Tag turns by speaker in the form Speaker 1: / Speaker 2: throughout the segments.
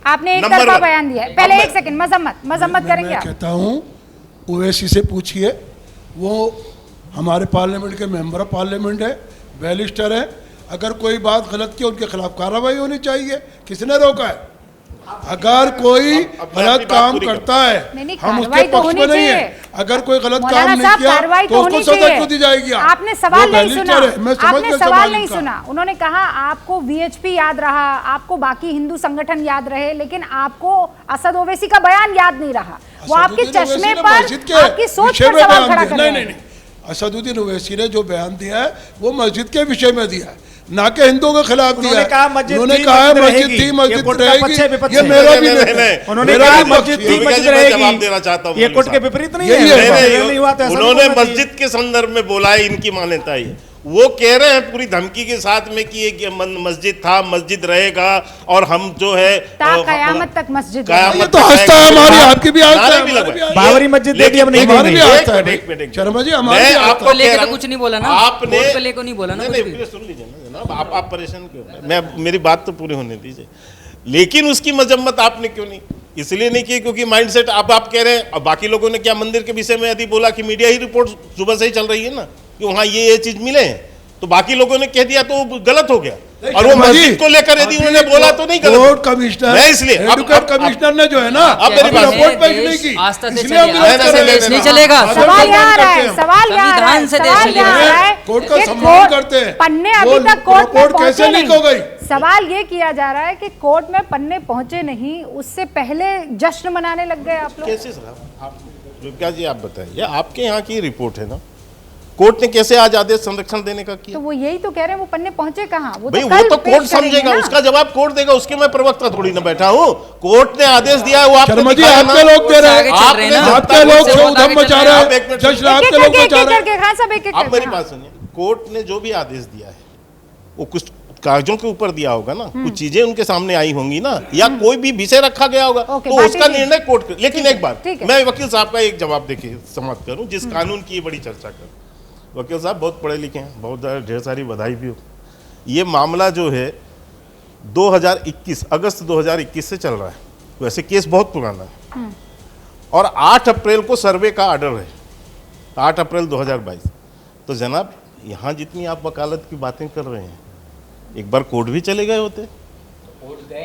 Speaker 1: आपने एक तरफा बयान दिया है। पहले एक सेकंड, मजम्मत करेंगे आप?
Speaker 2: कहता हूँ ओवैसी से पूछिए, वो हमारे पार्लियामेंट के मेंबर ऑफ पार्लियामेंट है, बैरिस्टर है। अगर कोई बात गलत की उनके खिलाफ कार्रवाई होनी चाहिए। किसने रोका है? अगर कोई गलत काम करता है हम उसके पक्ष में नहीं है। अगर कोई गलत काम नहीं किया तो उसको सजा क्यों दी जाएगी?
Speaker 1: आपने सवाल नहीं सुना, आपने सवाल नहीं सुना। उन्होंने कहा आपको वीएचपी याद रहा, आपको बाकी हिंदू संगठन याद रहे, लेकिन आपको असद ओवैसी का बयान याद नहीं रहा। वो आपके चश्मे पर, आपकी सोच पर सवाल खड़ा कर रहे हैं।
Speaker 2: नहीं, असदुद्दीन ओवैसी ने जो बयान दिया है वो मस्जिद के विषय में दिया है, ना कि हिंदुओं के खिलाफ दिया है। उन्होंने कहा है मस्जिद थी, मस्जिद रहेगी। ये मेरा भी नहीं,
Speaker 3: उन्होंने कहा मस्जिद थी, मस्जिद रहेगी। जवाब देना चाहता हूं, ये कोर्ट के विपरीत नहीं है।
Speaker 4: उन्होंने मस्जिद के संदर्भ में बोला है, इनकी मान्यता है। वो कह रहे हैं पूरी धमकी के साथ में कि ये मस्जिद था, मस्जिद रहेगा, और हम जो है
Speaker 1: कयामत तक मस्जिद
Speaker 2: ये तो आस्था है हमारी, आपकी भी आस्था है।
Speaker 3: बाबरी मस्जिद लेके अब नहीं
Speaker 2: हमारी भी आस्था है शर्मा जी, हमारी
Speaker 5: आपको लेकर कुछ नहीं बोला ना, आपने लेकर नहीं बोला ना।
Speaker 4: सुन लीजिए ना जनाब, आप परेशान क्यों? मैं मेरी बात तो पूरी होने दीजिए। लेकिन उसकी मजम्मत आपने क्यों नहीं? इसलिए नहीं की क्योंकि माइंडसेट आप कह रहे हैं। अब बाकी लोगों ने क्या मंदिर के विषय में यदि बोला कि मीडिया ही रिपोर्ट सुबह से ही चल रही है ना कि वहाँ ये चीज मिले हैं, तो बाकी लोगों ने कह दिया तो गलत हो गया। और वो मस्जिद को लेकर यदि उन्होंने बोला तो नहीं गलत।
Speaker 2: कोर्ट कमिश्नर,
Speaker 4: इसलिए
Speaker 2: एडवोकेट कमिश्नर ने जो है ना
Speaker 5: रिपोर्ट
Speaker 2: पेश नहीं की,
Speaker 5: नहीं चलेगा।
Speaker 1: सवाल यहाँ है, सवाल यहाँ है,
Speaker 2: कोर्ट का सम्मान करते हैं।
Speaker 1: पन्ने अभी तक कोर्ट में
Speaker 2: कैसे लीक हो गई?
Speaker 1: सवाल ये किया जा रहा है कि कोर्ट में पन्ने पहुंचे नहीं, उससे पहले जश्न मनाने लग गए आप लोग।
Speaker 4: कैसे सर? क्या जी आप बताइए, आपके यहाँ की रिपोर्ट है ना, कोर्ट ने कैसे आज आदेश संरक्षण देने का किया?
Speaker 1: तो वो यही तो कह रहे हैं, वो पन्ने पहुंचे कहाँ? वो
Speaker 4: तो कोर्ट समझेगा, उसका जवाब कोर्ट देगा। उसके मैं प्रवक्ता थोड़ी ना बैठा हूँ। कोर्ट ने आदेश दिया है, वो आपको
Speaker 2: शर्मा जी आपके लोग दे रहे हैं, आपके लोग उधम मचा रहे हैं, जश्न आपके लोग मचा रहे हैं।
Speaker 4: आप मेरी बात सुनिए, कोर्ट ने जो भी आदेश दिया है वो कुछ कागजों के ऊपर दिया होगा ना, कुछ चीजें उनके सामने आई होंगी ना, या कोई भी विषय रखा गया होगा, तो उसका निर्णय कोर्ट। लेकिन एक बात मैं वकील साहब का एक जवाब देखिए समाप्त करूं, जिस कानून की बड़ी चर्चा कर, वकील साहब बहुत पढ़े लिखे हैं, बहुत ढेर सारी बधाई भी हो। ये मामला जो है 2021 अगस्त 2021 से चल रहा है, वैसे केस बहुत पुराना है, और 8 अप्रैल को सर्वे का ऑर्डर है, 8 अप्रैल 2022। तो जनाब यहाँ जितनी आप वकालत की बातें कर रहे हैं, एक बार कोर्ट भी चले गए होते।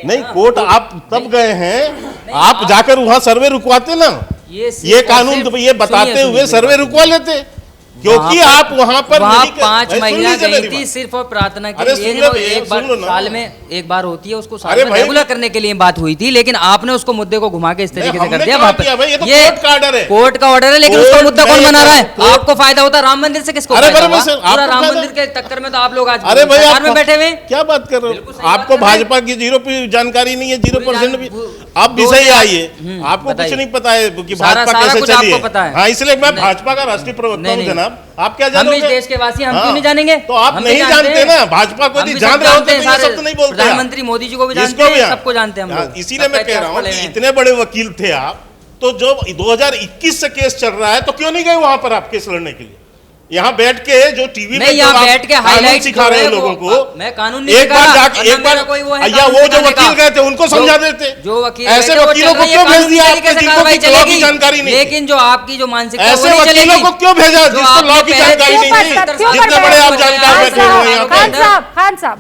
Speaker 4: नहीं, कोर्ट आप तब गए हैं, आप जाकर वहां सर्वे रुकवाते ना। ये कानून तो ये बताते हुए सर्वे रुकवा लेते, क्योंकि आप वहां पर
Speaker 5: 5 महिला गई थी सिर्फ और प्रार्थना के लिए। एक बार साल में एक बार होती है, उसको साल में रेगुलर करने के लिए बात हुई थी, लेकिन आपने उसको मुद्दे को घुमा के इस तरीके से कर दिया।
Speaker 4: ये
Speaker 5: कोर्ट का ऑर्डर है, लेकिन उसका मुद्दा कौन बना रहा है? आपको फायदा होता है राम मंदिर से, किसको फायदा हुआ? पूरा राम मंदिर के टक्कर में तो आप लोग आज सरकार में बैठे हुए।
Speaker 4: क्या बात कर रहे हो? आपको भाजपा की 0 जानकारी नहीं है, 0% भी। आप विषय आइए, आपको कुछ नहीं पता है कि भाजपा कैसे चली है। हाँ, इसलिए मैं भाजपा का राष्ट्रीय प्रवक्ता हूँ जनाब। आप क्या जानोगे?
Speaker 5: हम इस देश के वासी, हम क्यों नहीं जानेंगे?
Speaker 4: तो आप नहीं जानते ना, भाजपा को नहीं जान रहे होते, ये सब तो नहीं बोलते।
Speaker 5: प्रधानमंत्री मोदी जी को भी जानते हैं, सबको जानते हैं हम लोग।
Speaker 4: इसीलिए मैं कह रहा हूँ कि इतने बड़े वकील थे आप, तो जो 2021 से केस चल रहा है, तो क्यों नहीं गए वहां पर आप केस लड़ने के लिए? यहाँ बैठ के जो टीवी
Speaker 5: में यहाँ बैठ के हाईलाइट
Speaker 4: सिखा रहे हैं लोगों को,
Speaker 5: मैं कानून नहीं
Speaker 4: एक बार जाके एक बार या वो जो वकील गए थे उनको समझा देते।
Speaker 5: जो वकील
Speaker 4: ऐसे वकीलों को क्यों भेज दिया आपने जिनको लॉ की जानकारी नहीं?
Speaker 5: लेकिन जो आपकी जो मानसिकता,
Speaker 4: ऐसे वकीलों को क्यों भेजा जिसको लॉ की जानकारी नहीं थी? जितने बड़े आप जानकार बैठे हुए हैं।
Speaker 1: खान साहब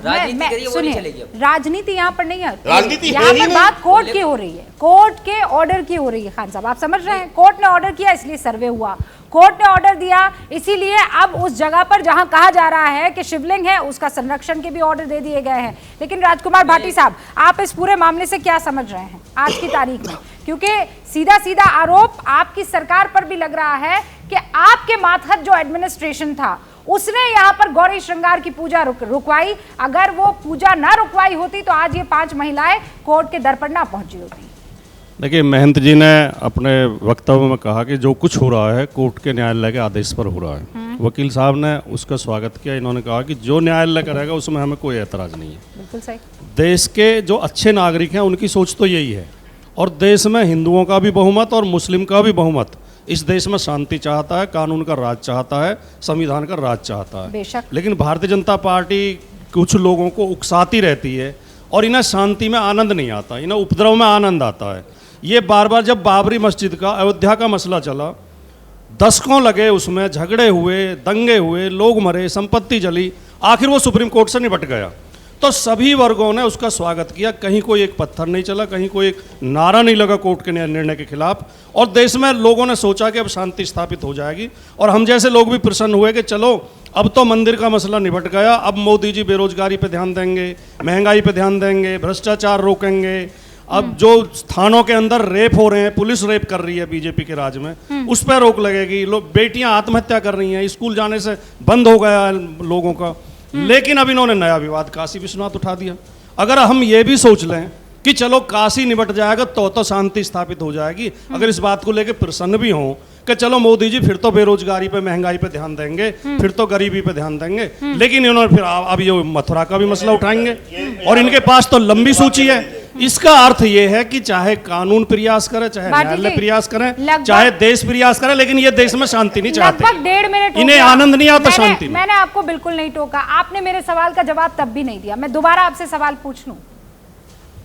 Speaker 1: सुनिए, राजनीति यहाँ पर नहीं है,
Speaker 4: राजनीति
Speaker 1: यहाँ पर बात कोर्ट की हो रही है, कोर्ट के ऑर्डर की हो रही है। खान साहब आप समझ रहे हैं, कोर्ट ने ऑर्डर किया इसलिए सर्वे हुआ, कोर्ट ने ऑर्डर दिया इसीलिए अब उस जगह पर जहां कहा जा रहा है कि शिवलिंग है उसका संरक्षण के भी ऑर्डर दे दिए गए हैं। लेकिन राजकुमार भाटी साहब, आप इस पूरे मामले से क्या समझ रहे हैं आज की तारीख में? क्योंकि सीधा सीधा आरोप आपकी सरकार पर भी लग रहा है कि आपके मातहत जो एडमिनिस्ट्रेशन था उसने यहाँ पर गौरी श्रृंगार की पूजा रुकवाई। अगर वो पूजा ना रुकवाई होती तो आज ये 5 महिलाएं कोर्ट के दर पर ना पहुंची होती।
Speaker 6: देखिए, महंत जी ने अपने वक्तव्य में कहा कि जो कुछ हो रहा है कोर्ट के न्यायालय के आदेश पर हो रहा है। वकील साहब ने उसका स्वागत किया। इन्होंने कहा कि जो न्यायालय करेगा उसमें हमें कोई एतराज़ नहीं है।
Speaker 1: बिल्कुल सही।
Speaker 6: देश के जो अच्छे नागरिक हैं उनकी सोच तो यही है, और देश में हिंदुओं का भी बहुमत और मुस्लिम का भी बहुमत इस देश में शांति चाहता है, कानून का राज चाहता है, संविधान का राज चाहता है।
Speaker 1: बेशक।
Speaker 6: लेकिन भारतीय जनता पार्टी कुछ लोगों को उकसाती रहती है और इन्हें शांति में आनंद नहीं आता, इन्हें उपद्रव में आनंद आता है। ये बार बार जब बाबरी मस्जिद का, अयोध्या का मसला चला, दशकों लगे उसमें, झगड़े हुए, दंगे हुए, लोग मरे, संपत्ति जली, आखिर वो सुप्रीम कोर्ट से निपट गया। तो सभी वर्गों ने उसका स्वागत किया, कहीं कोई एक पत्थर नहीं चला, कहीं कोई एक नारा नहीं लगा कोर्ट के निर्णय के खिलाफ, और देश में लोगों ने सोचा कि अब शांति स्थापित हो जाएगी। और हम जैसे लोग भी प्रसन्न हुए कि चलो अब तो मंदिर का मसला निपट गया, अब मोदी जी बेरोजगारी पे ध्यान देंगे, महंगाई पे ध्यान देंगे, भ्रष्टाचार रोकेंगे, अब जो थानों के अंदर रेप हो रहे हैं, पुलिस रेप कर रही है बीजेपी के राज में, उस पर रोक लगेगी, लोग बेटियां आत्महत्या कर रही हैं, स्कूल जाने से बंद हो गया है लोगों का। लेकिन अब इन्होंने नया विवाद काशी विश्वनाथ उठा दिया। अगर हम ये भी सोच लें कि चलो काशी निपट जाएगा तो शांति स्थापित हो जाएगी, अगर इस बात को लेकर प्रसन्न भी हों कि चलो मोदी जी फिर तो बेरोजगारी पे, महंगाई पे ध्यान देंगे, फिर तो गरीबी पे ध्यान देंगे, लेकिन इन्होंने फिर अब ये मथुरा का भी मसला उठाएंगे, और इनके पास तो लंबी सूची है। इसका अर्थ ये है कि चाहे कानून प्रयास करे, चाहे न्यायालय प्रयास करें, चाहे देश प्रयास करे, लेकिन ये देश में शांति नहीं चाहते।
Speaker 1: लगभग 1.5 मिनट
Speaker 6: इन्हें आनंद नहीं आता शांति में।
Speaker 1: मैंने आपको बिल्कुल नहीं टोका, आपने मेरे सवाल का जवाब तब भी नहीं दिया। मैं दोबारा आपसे सवाल पूछ लूं,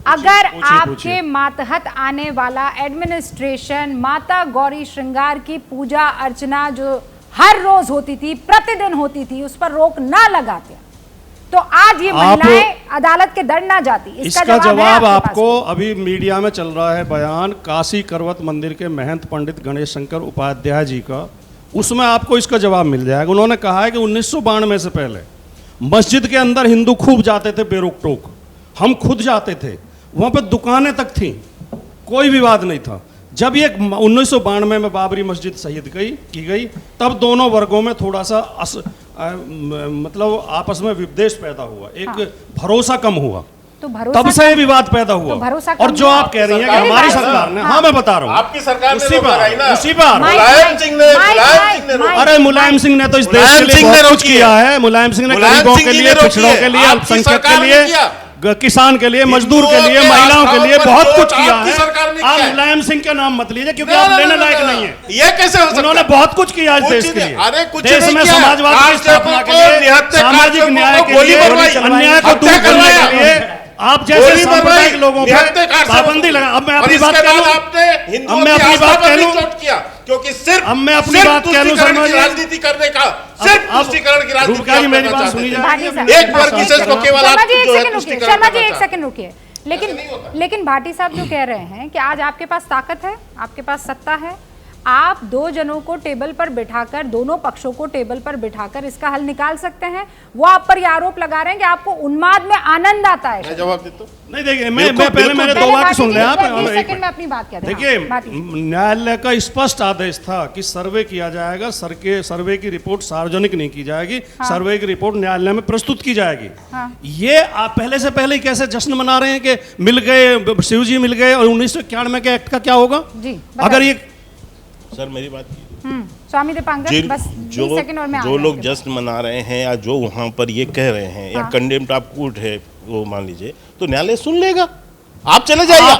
Speaker 1: अगर आपके मातहत आने वाला एडमिनिस्ट्रेशन माता गौरी श्रृंगार की पूजा अर्चना जो हर रोज होती थी, प्रतिदिन होती थी, उस पर रोक ना लगाते तो आज ये महिलाएं अदालत के दर ना जाती।
Speaker 6: इसका जवाब आपको अभी मीडिया में चल रहा है बयान काशी करवत मंदिर के महंत पंडित गणेश शंकर उपाध्याय जी का, उसमें आपको इसका जवाब मिल जाएगा। उन्होंने कहा है कि 1992 से पहले मस्जिद के अंदर हिंदू खूब जाते थे बेरोक टोक, हम खुद जाते थे, वहाँ पे दुकानें तक थीं, कोई विवाद नहीं था। जब ये 1992 में बाबरी मस्जिद शहीद की गई, तब दोनों वर्गों में थोड़ा सा मतलब आपस में विद्वेष पैदा हुआ, एक भरोसा कम हुआ,
Speaker 1: तो भरोसा
Speaker 6: तब से विवाद पैदा हुआ। और जो आप कह रही हैं कि हमारी सरकार ने, हाँ मैं बता रहा हूँ,
Speaker 4: आपकी सरकार ने
Speaker 6: उसी पर
Speaker 4: मुलायम सिंह ने
Speaker 6: अरे मुलायम सिंह ने तो इस देश के लिए बहुत कुछ किया है। मुलायम सिंह ने गरीबों के लिए, पिछड़ों के लिए, अल्पसंख्यक के लिए, किसान के लिए, मजदूर के लिए, महिलाओं के लिए बहुत कुछ किया है। आप मुलायम सिंह का नाम मत लीजिए क्योंकि आप लेने लायक नहीं है।
Speaker 4: ये कैसे हो सकता है?
Speaker 6: उन्होंने बहुत कुछ किया इस देश के लिए।
Speaker 4: अरे कुछ
Speaker 6: देश में समाजवाद की स्थापना के लिए, सामाजिक न्याय के लिए, अन्याय को दूर करने के लिए आप जैसे सांप्रदायिक लोगों पर पाबंदी लगा। अब मैं अपनी बात कह लूं,
Speaker 4: क्योंकि सिर्फ
Speaker 6: अब मैं अपनी बात कह लूं,
Speaker 4: राजनीति करने का, सिर्फ तुष्टीकरण की राजनीति,
Speaker 6: मेरी बात सुनी जाए,
Speaker 4: एक वर्ग विशेष को केवल आप जो है तुष्टीकरण।
Speaker 1: शर्मा जी एक सेकंड रुकिए, लेकिन भाटी साहब जो कह रहे हैं कि आज आपके पास ताकत है, आपके पास सत्ता है, आप दो जनों को टेबल पर बिठाकर, दोनों पक्षों को टेबल पर बिठाकर इसका हल निकाल सकते हैं। वो आप पर ये आरोप लगा रहे हैं कि आपको उन्माद में आनंद आता है।
Speaker 4: मैं जवाब देता हूं।
Speaker 6: नहीं देखिए, मैं पहले मेरे दो वाक्य सुन लें आप।
Speaker 1: सेकंड में अपनी बात कहते हैं।
Speaker 6: देखिए, न्यायालय का स्पष्ट आदेश था कि सर्वे किया जाएगा, सर्वे की रिपोर्ट सार्वजनिक नहीं की जाएगी, सर्वे की रिपोर्ट न्यायालय में प्रस्तुत की जाएगी। ये आप पहले से पहले कैसे जश्न मना रहे हैं कि मिल गए, शिव जी मिल गए, और 1991 के एक्ट का क्या होगा अगर ये।
Speaker 4: सर मेरी बात
Speaker 1: स्वामी दीपांकर, बस 20 सेकंड और मैं
Speaker 4: जो लोग जश्न मना रहे हैं या जो वहाँ पर ये कह रहे हैं या कंडेम्ड ऑफ कोर्ट है वो मान लीजिए, तो न्यायालय सुन लेगा। आप चले जाइए।